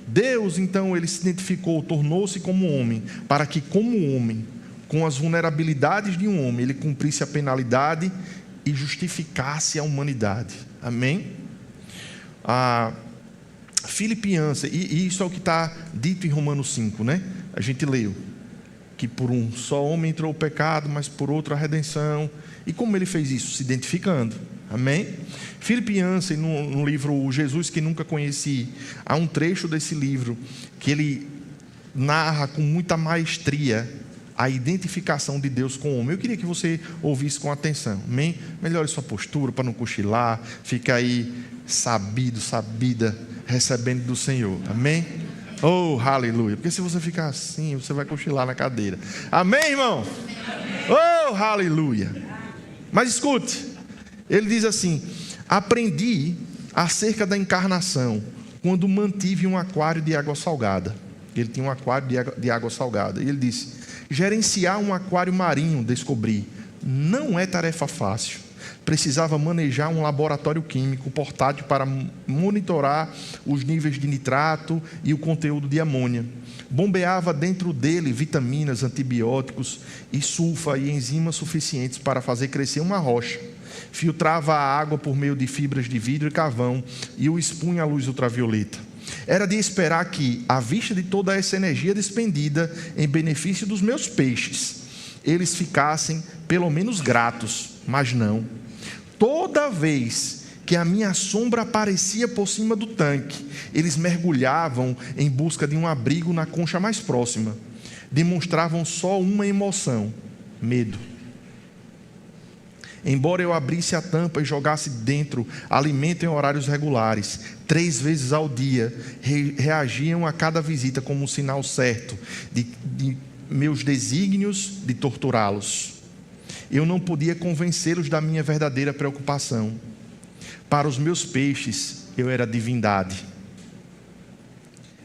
Deus, então, ele se identificou, tornou-se como homem, para que, como homem, com as vulnerabilidades de um homem, ele cumprisse a penalidade e justificasse a humanidade. Amém? Filipenses, e isso é o que está dito em Romanos 5, né? A gente leu que por um só homem entrou o pecado, mas por outro a redenção. E como ele fez isso? Se identificando. Amém? Filipenses, no livro O Jesus que Nunca Conheci, há um trecho desse livro que ele narra com muita maestria a identificação de Deus com o homem. Eu queria que você ouvisse com atenção. Amém? Melhore sua postura para não cochilar. Fica aí sabida, recebendo do Senhor. Amém? Oh, aleluia. Porque se você ficar assim, você vai cochilar na cadeira. Amém, irmão? Oh, aleluia. Mas escute, ele diz assim: aprendi acerca da encarnação quando mantive um aquário de água salgada. Ele tinha um aquário de água salgada. E ele disse: gerenciar um aquário marinho, descobri, não é tarefa fácil. Precisava manejar um laboratório químico portátil para monitorar os níveis de nitrato e o conteúdo de amônia. Bombeava dentro dele vitaminas, antibióticos e sulfa e enzimas suficientes para fazer crescer uma rocha. Filtrava a água por meio de fibras de vidro e carvão e o expunha à luz ultravioleta. Era de esperar que, à vista de toda essa energia despendida em benefício dos meus peixes, eles ficassem pelo menos gratos, mas não. Toda vez que a minha sombra aparecia por cima do tanque, eles mergulhavam em busca de um abrigo na concha mais próxima. Demonstravam só uma emoção: medo. Embora eu abrisse a tampa e jogasse dentro alimento em horários regulares, 3 vezes ao dia, reagiam a cada visita como um sinal certo de meus desígnios de torturá-los. Eu não podia convencê-los da minha verdadeira preocupação. Para os meus peixes, eu era divindade.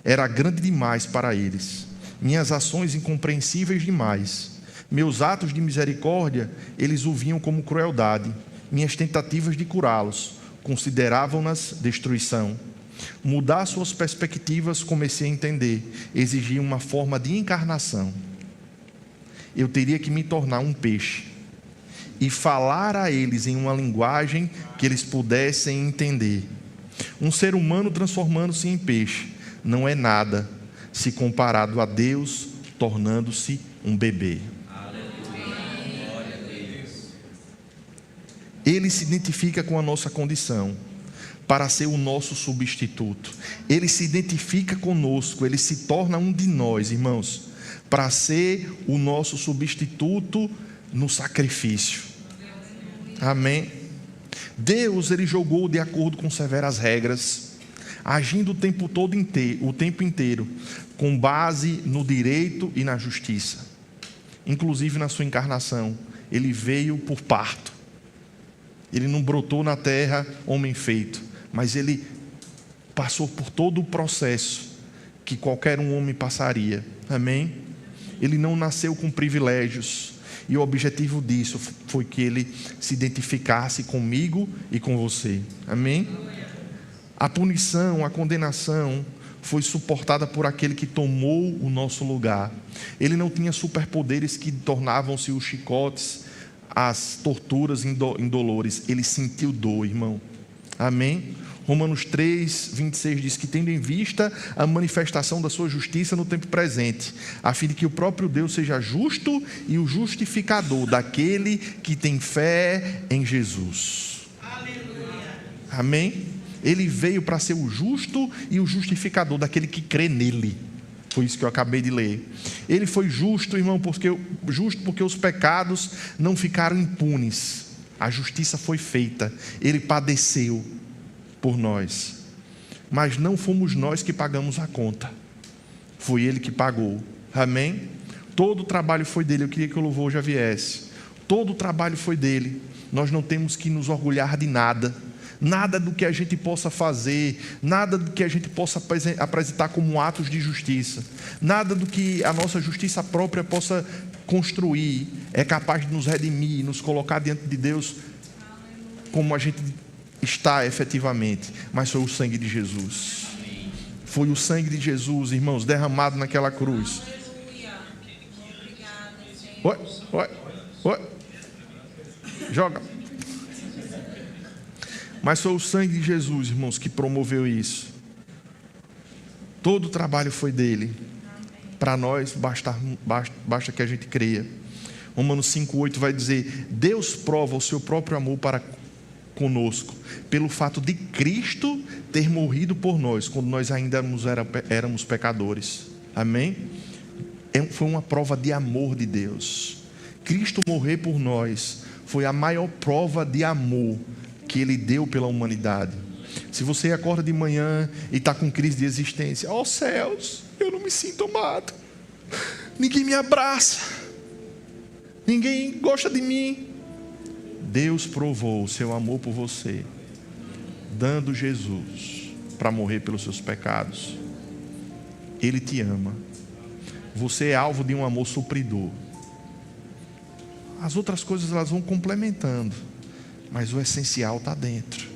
Era grande demais para eles. Minhas ações incompreensíveis demais. Meus atos de misericórdia, eles o viam como crueldade. Minhas tentativas de curá-los, consideravam-nas destruição. Mudar suas perspectivas, comecei a entender, exigia uma forma de encarnação. Eu teria que me tornar um peixe e falar a eles em uma linguagem que eles pudessem entender. Um ser humano transformando-se em peixe não é nada se comparado a Deus tornando-se um bebê. Ele se identifica com a nossa condição para ser o nosso substituto. Ele se identifica conosco, ele se torna um de nós, irmãos, para ser o nosso substituto no sacrifício. Amém. Deus, ele jogou de acordo com severas regras, agindo o tempo inteiro, com base no direito e na justiça. Inclusive na sua encarnação, ele veio por parto. Ele não brotou na terra homem feito, mas ele passou por todo o processo que qualquer um homem passaria. Amém? Ele não nasceu com privilégios. E o objetivo disso foi que ele se identificasse comigo e com você. Amém? A punição, a condenação foi suportada por aquele que tomou o nosso lugar. Ele não tinha superpoderes que tornavam-se os chicotes, as torturas indolores. Ele sentiu dor, irmão. Amém? Romanos 3, 26 diz que tendo em vista a manifestação da sua justiça no tempo presente, a fim de que o próprio Deus seja justo e o justificador daquele que tem fé em Jesus. Aleluia. Amém? Ele veio para ser o justo e o justificador daquele que crê nele. Foi isso que eu acabei de ler. Ele foi justo, irmão, justo porque os pecados não ficaram impunes. A justiça foi feita. Ele padeceu por nós, mas não fomos nós que pagamos a conta, foi Ele que pagou. Amém? Todo o trabalho foi dele. Eu queria que o louvor já viesse. Todo o trabalho foi dele. Nós não temos que nos orgulhar de nada, nada do que a gente possa fazer, nada do que a gente possa apresentar como atos de justiça, nada do que a nossa justiça própria possa construir é capaz de nos redimir, nos colocar diante de Deus como a gente está efetivamente, mas foi o sangue de Jesus. Foi o sangue de Jesus, irmãos, derramado naquela cruz. Oi. Joga. Mas foi o sangue de Jesus, irmãos, que promoveu isso. Todo o trabalho foi dele. Para nós, basta que a gente creia. Romanos 5,8 vai dizer: Deus prova o seu próprio amor para conosco, pelo fato de Cristo ter morrido por nós, quando nós ainda éramos pecadores. Amém? Foi uma prova de amor de Deus. Cristo morrer por nós foi a maior prova de amor que Ele deu pela humanidade. Se você acorda de manhã e está com crise de existência, ó céus, eu não me sinto amado, ninguém me abraça, ninguém gosta de mim. Deus provou o seu amor por você, dando Jesus para morrer pelos seus pecados. Ele te ama. Você é alvo de um amor supridor. As outras coisas elas vão complementando, mas o essencial está dentro.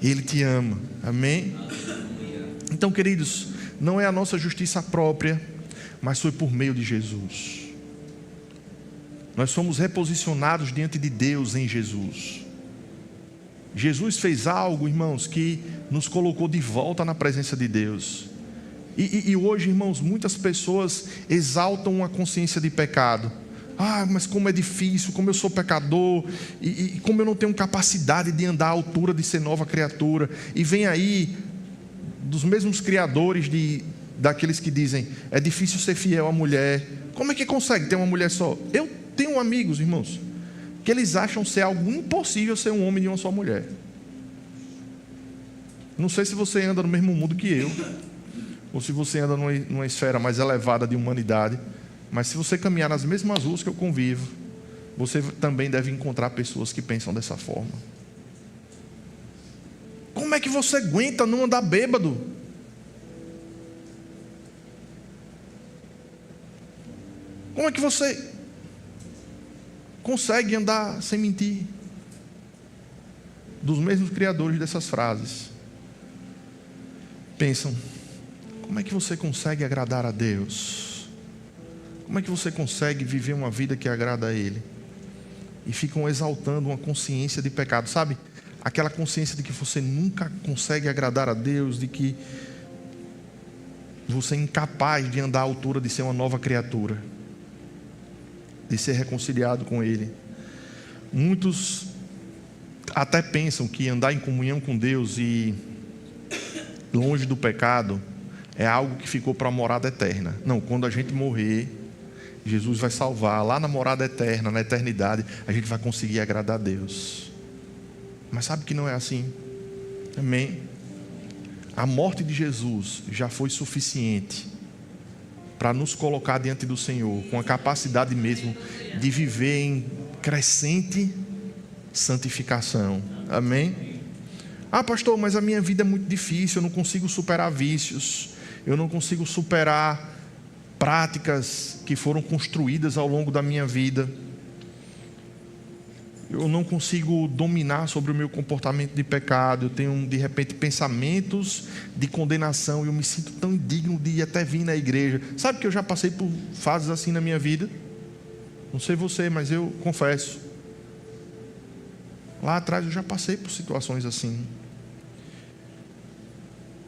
Ele te ama. Amém? Então, queridos, não é a nossa justiça própria, mas foi por meio de Jesus. Nós somos reposicionados diante de Deus em Jesus. Jesus fez algo, irmãos, que nos colocou de volta na presença de Deus. E hoje, irmãos, muitas pessoas exaltam a consciência de pecado. Ah, mas como é difícil, como eu sou pecador, e como eu não tenho capacidade de andar à altura de ser nova criatura. E vem aí, dos mesmos criadores daqueles que dizem: é difícil ser fiel à mulher. Como é que consegue ter uma mulher só? Eu tenho amigos, irmãos, que eles acham ser algo impossível ser um homem de uma só mulher. Não sei se você anda no mesmo mundo que eu, ou se você anda numa esfera mais elevada de humanidade, mas se você caminhar nas mesmas ruas que eu convivo, você também deve encontrar pessoas que pensam dessa forma. Como é que você aguenta não andar bêbado? Como é que você consegue andar sem mentir? Dos mesmos criadores dessas frases pensam: como é que você consegue agradar a Deus? Como é que você consegue viver uma vida que agrada a Ele? E ficam exaltando uma consciência de pecado, sabe? Aquela consciência de que você nunca consegue agradar a Deus, de que você é incapaz de andar à altura de ser uma nova criatura, de ser reconciliado com Ele. Muitos até pensam que andar em comunhão com Deus e longe do pecado é algo que ficou para a morada eterna. Não, quando a gente morrer, Jesus vai salvar. Lá na morada eterna, na eternidade, a gente vai conseguir agradar a Deus. Mas sabe que não é assim? Amém? A morte de Jesus já foi suficiente para nos colocar diante do Senhor, com a capacidade mesmo de viver em crescente santificação. Amém? Ah, pastor, mas a minha vida é muito difícil, eu não consigo superar vícios, eu não consigo superar práticas que foram construídas ao longo da minha vida, eu não consigo dominar sobre o meu comportamento de pecado, eu tenho de repente pensamentos de condenação e eu me sinto tão indigno de até vir na igreja. Sabe que eu já passei por fases assim na minha vida? Não sei você, mas eu confesso, lá atrás eu já passei por situações assim.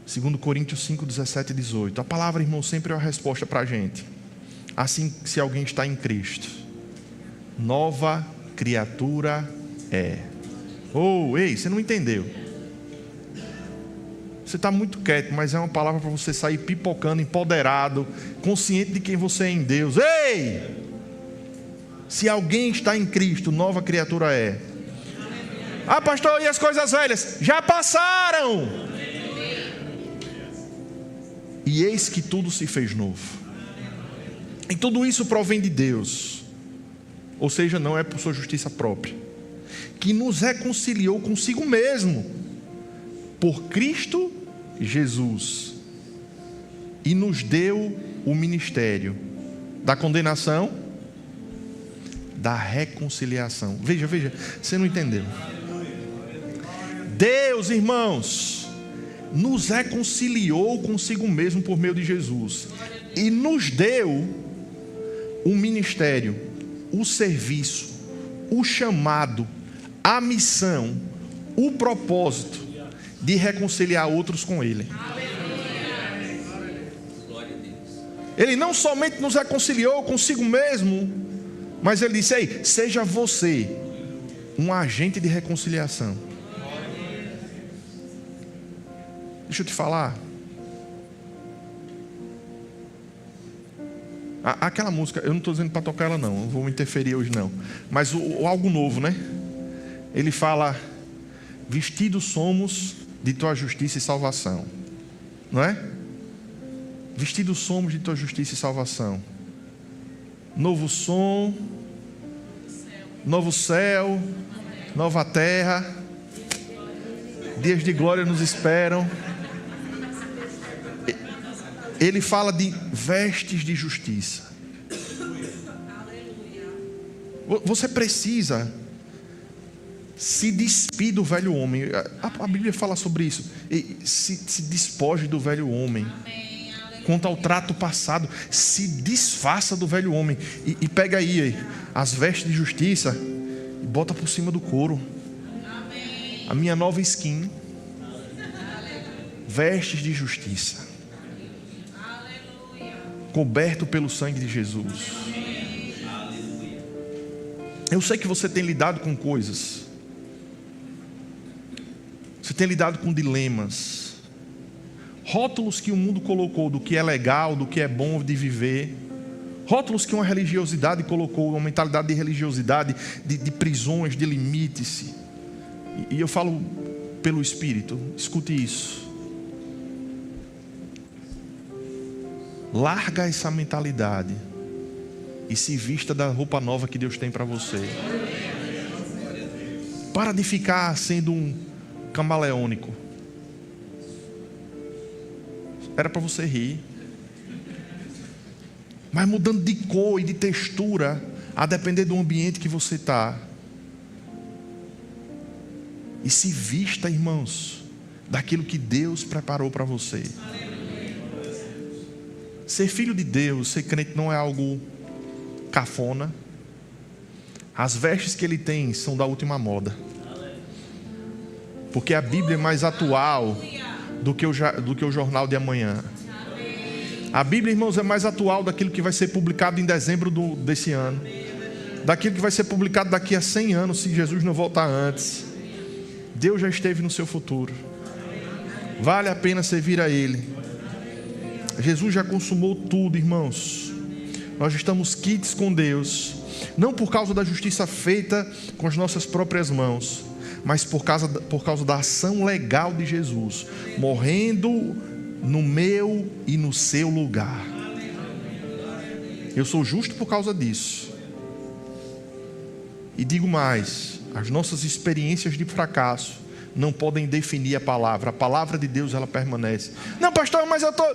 2 Coríntios 5, 17 e 18. A palavra, irmão, sempre é uma resposta para a gente. Assim, se alguém está em Cristo, nova criatura é. Ei, você não entendeu. Você está muito quieto, mas é uma palavra para você sair pipocando, empoderado, consciente de quem você é em Deus. Ei! Se alguém está em Cristo, nova criatura é. Ah, pastor, e as coisas velhas? Já passaram! E eis que tudo se fez novo. E tudo isso provém de Deus. Ou seja, não é por sua justiça própria, que nos reconciliou consigo mesmo, por Cristo Jesus, e nos deu o ministério da condenação, da reconciliação. Veja, você não entendeu. Deus, irmãos, nos reconciliou consigo mesmo por meio de Jesus, e nos deu o ministério, o serviço, o chamado, a missão, o propósito de reconciliar outros com Ele. Ele não somente nos reconciliou consigo mesmo, mas Ele disse: ei, seja você um agente de reconciliação. Deixa eu te falar. Aquela música, eu não estou dizendo para tocar ela não vou me interferir hoje não. Mas o algo novo, né? Ele fala: vestidos somos de tua justiça e salvação. Não é? Vestidos somos de tua justiça e salvação. Novo som, novo céu, nova terra, dias de glória nos esperam. Ele fala de vestes de justiça. Você precisa se despir do velho homem. A Bíblia fala sobre isso. Se despoje do velho homem. Quanto ao trato passado, se desfaça do velho homem. E pega aí as vestes de justiça e bota por cima do couro. A minha nova skin. Vestes de justiça. Coberto pelo sangue de Jesus. Eu sei que você tem lidado com coisas. Você tem lidado com dilemas. Rótulos que o mundo colocou do que é legal, do que é bom de viver. Rótulos que uma religiosidade colocou, uma mentalidade de religiosidade, de prisões, de limites. E eu falo pelo Espírito, escute isso. Larga essa mentalidade e se vista da roupa nova que Deus tem para você. Para de ficar sendo um camaleônico. Era para você rir, mas mudando de cor e de textura, a depender do ambiente que você está. E se vista, irmãos, daquilo que Deus preparou para você. Ser filho de Deus, ser crente não é algo cafona. As vestes que ele tem são da última moda. Porque a Bíblia é mais atual do que o jornal de amanhã. A Bíblia, irmãos, é mais atual daquilo que vai ser publicado em dezembro desse ano. Daquilo que vai ser publicado daqui a 100 anos, se Jesus não voltar antes. Deus já esteve no seu futuro. Vale a pena servir a Ele. Jesus já consumou tudo, irmãos. Nós estamos quites com Deus, não por causa da justiça feita com as nossas próprias mãos, mas por causa da ação legal de Jesus, morrendo no meu e no seu lugar. Eu sou justo por causa disso. E digo mais, as nossas experiências de fracasso não podem definir a palavra de Deus, ela permanece. Não, pastor, mas eu estou...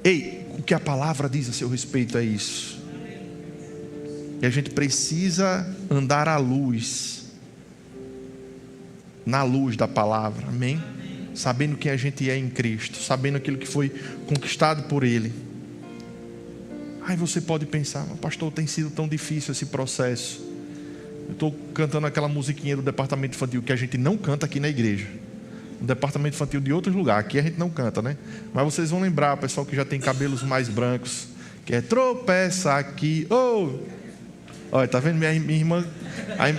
Ei, o que a palavra diz a seu respeito é isso. E a gente precisa andar à luz, na luz da palavra, amém? Sabendo quem a gente é em Cristo, sabendo aquilo que foi conquistado por Ele. Aí você pode pensar, mas pastor, tem sido tão difícil esse processo. Eu estou cantando aquela musiquinha do departamento infantil que a gente não canta aqui na igreja. No departamento infantil de outros lugares, aqui a gente não canta, né? Mas vocês vão lembrar, pessoal que já tem cabelos mais brancos, que é tropeça aqui, oh! Olha, tá vendo? Minha irmã,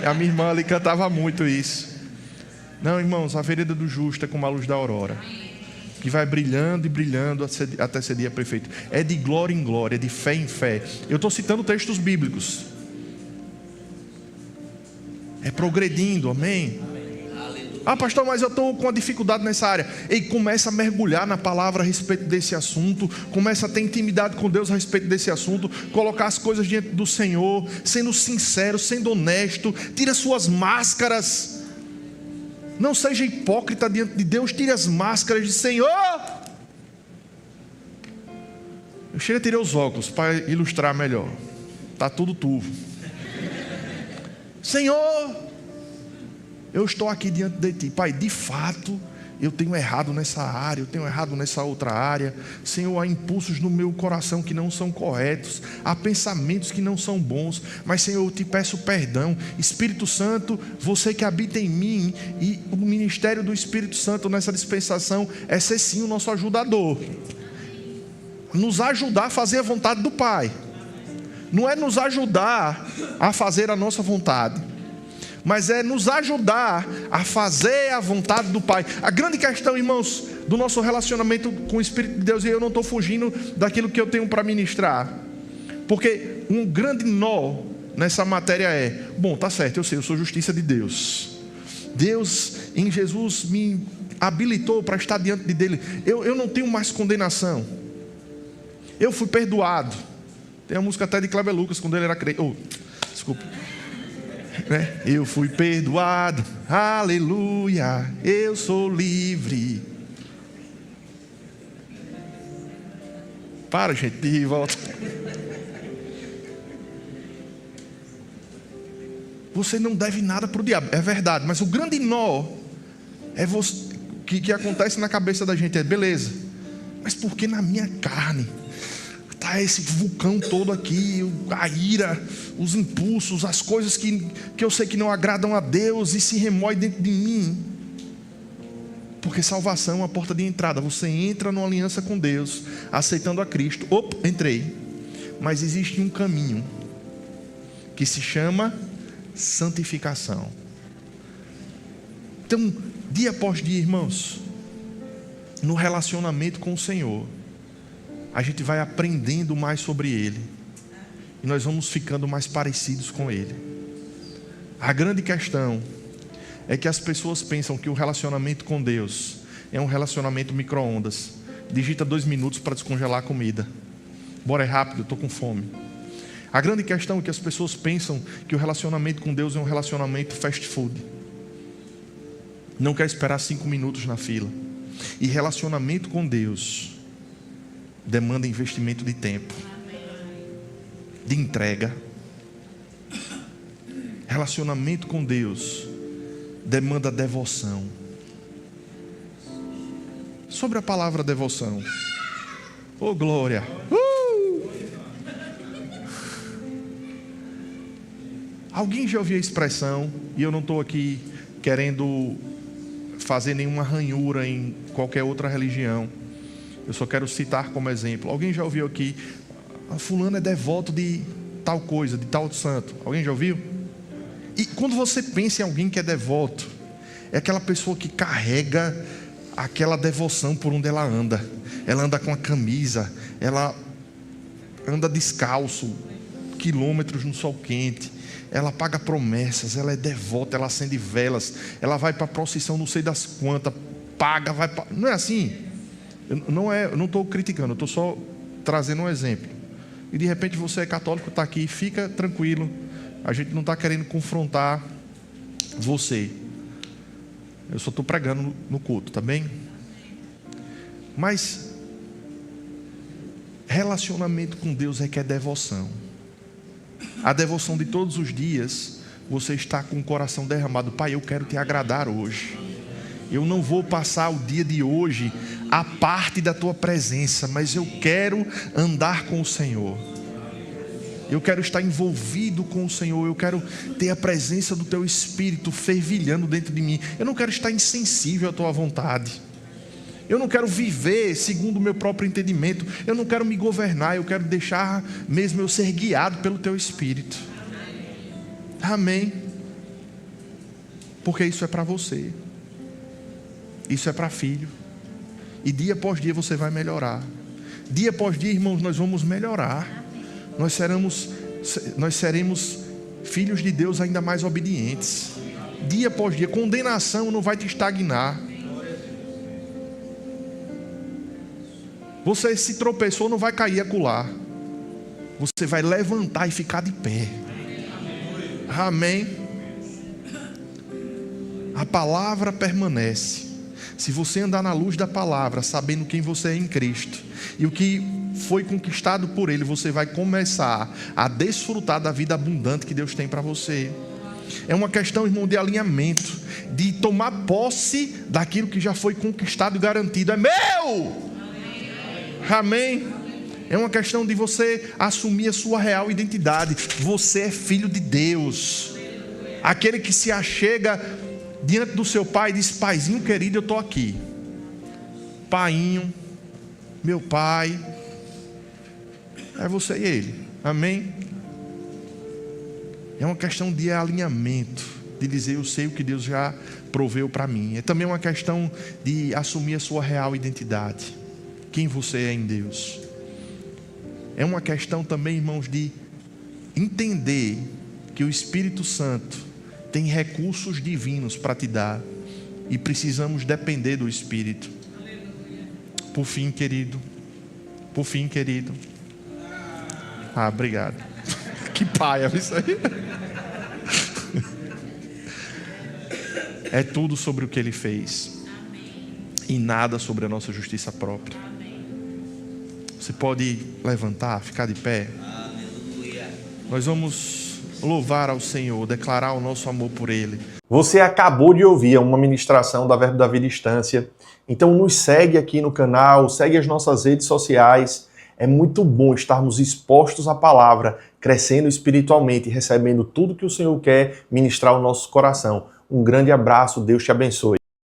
a minha irmã ali cantava muito isso. Não, irmãos, a vereda do justo é como a luz da aurora, que vai brilhando e brilhando até ser dia perfeito. É de glória em glória, é de fé em fé. Eu estou citando textos bíblicos. É progredindo, amém? Ah, pastor, mas eu estou com uma dificuldade nessa área. E começa a mergulhar na palavra a respeito desse assunto. Começa a ter intimidade com Deus a respeito desse assunto. Colocar as coisas diante do Senhor, sendo sincero, sendo honesto. Tira suas máscaras. Não seja hipócrita diante de Deus. Tire as máscaras de Senhor. Eu cheguei a tirar os óculos para ilustrar melhor. Está tudo turvo. Senhor, eu estou aqui diante de Ti. Pai, de fato, eu tenho errado nessa área, eu tenho errado nessa outra área. Senhor, há impulsos no meu coração que não são corretos, há pensamentos que não são bons, mas Senhor, eu te peço perdão. Espírito Santo, você que habita em mim, e o ministério do Espírito Santo nessa dispensação é ser sim o nosso ajudador, nos ajudar a fazer a vontade do Pai. Não é nos ajudar a fazer a nossa vontade, mas é nos ajudar a fazer a vontade do Pai. A grande questão, irmãos, do nosso relacionamento com o Espírito de Deus, e eu não estou fugindo daquilo que eu tenho para ministrar, porque um grande nó nessa matéria é: bom, tá certo, eu sei, eu sou justiça de Deus. Deus em Jesus me habilitou para estar diante dele. Eu não tenho mais condenação. Eu fui perdoado. Tem a música até de Kleber Lucas, quando ele era crente. Oh, desculpa. Eu fui perdoado, aleluia, eu sou livre. Para, gente, de volta. Você não deve nada para o diabo, é verdade, mas o grande nó é que acontece na cabeça da gente é: beleza, mas por que na minha carne está esse vulcão todo aqui, a ira, os impulsos, as coisas que eu sei que não agradam a Deus e se remoem dentro de mim? Porque salvação é a porta de entrada. Você entra numa aliança com Deus, aceitando a Cristo. Opa, entrei. Mas existe um caminho que se chama santificação. Então, dia após dia, irmãos, no relacionamento com o Senhor, a gente vai aprendendo mais sobre Ele, e nós vamos ficando mais parecidos com Ele. A grande questão é que as pessoas pensam que o relacionamento com Deus é um relacionamento micro-ondas. Digita 2 minutos para descongelar a comida. Bora, é rápido, eu estou com fome. A grande questão é que as pessoas pensam que o relacionamento com Deus é um relacionamento fast food. Não quer esperar 5 minutos na fila. E relacionamento com Deus demanda investimento de tempo, de entrega. Relacionamento com Deus demanda devoção. Sobre a palavra devoção, oh glória, Alguém já ouviu a expressão, e eu não estou aqui querendo fazer nenhuma ranhura em qualquer outra religião, eu só quero citar como exemplo. Alguém já ouviu aqui: fulano é devoto de tal coisa, de tal santo? Alguém já ouviu? E quando você pensa em alguém que é devoto, é aquela pessoa que carrega aquela devoção por onde ela anda. Ela anda com a camisa, ela anda descalço, quilômetros no sol quente. Ela paga promessas, ela é devota, ela acende velas, ela vai para a procissão não sei das quantas, paga, vai pra... Não é assim? Eu não estou criticando, eu estou só trazendo um exemplo. E de repente você é católico, está aqui, fica tranquilo. A gente não está querendo confrontar você. Eu só estou pregando no culto, tá bem? Mas relacionamento com Deus requer devoção. A devoção de todos os dias, você está com o coração derramado. Pai, eu quero te agradar hoje. Eu não vou passar o dia de hoje à parte da tua presença, mas eu quero andar com o Senhor. Eu quero estar envolvido com o Senhor. Eu quero ter a presença do teu Espírito fervilhando dentro de mim. Eu não quero estar insensível à tua vontade. Eu não quero viver segundo o meu próprio entendimento. Eu não quero me governar. Eu quero deixar mesmo eu ser guiado pelo teu Espírito. Amém. Porque isso é para você. Isso é para filho. E dia após dia você vai melhorar. Dia após dia, irmãos, nós vamos melhorar. Nós seremos filhos de Deus ainda mais obedientes. Dia após dia, condenação não vai te estagnar. Você se tropeçou, não vai cair acolá. Você vai levantar e ficar de pé. Amém. A palavra permanece. Se você andar na luz da palavra, sabendo quem você é em Cristo e o que foi conquistado por Ele, você vai começar a desfrutar da vida abundante que Deus tem para você. É uma questão, irmão, de alinhamento, de tomar posse daquilo que já foi conquistado e garantido. É meu! Amém? É uma questão de você assumir a sua real identidade. Você é filho de Deus. Aquele que se achega diante do seu pai e diz: paizinho querido, eu estou aqui. Painho, meu pai. É você e ele. Amém? É uma questão de alinhamento, de dizer: eu sei o que Deus já proveu para mim. É também uma questão de assumir a sua real identidade, quem você é em Deus. É uma questão também, irmãos, de entender que o Espírito Santo tem recursos divinos para te dar e precisamos depender do Espírito. Por fim, querido. Obrigado. Que paia isso aí. É tudo sobre o que Ele fez e nada sobre a nossa justiça própria. Você pode levantar, ficar de pé. Nós vamos louvar ao Senhor, declarar o nosso amor por Ele. Você acabou de ouvir uma ministração da Verbo da Vida Distância. Então nos segue aqui no canal, segue as nossas redes sociais. É muito bom estarmos expostos à palavra, crescendo espiritualmente, recebendo tudo que o Senhor quer ministrar ao nosso coração. Um grande abraço, Deus te abençoe.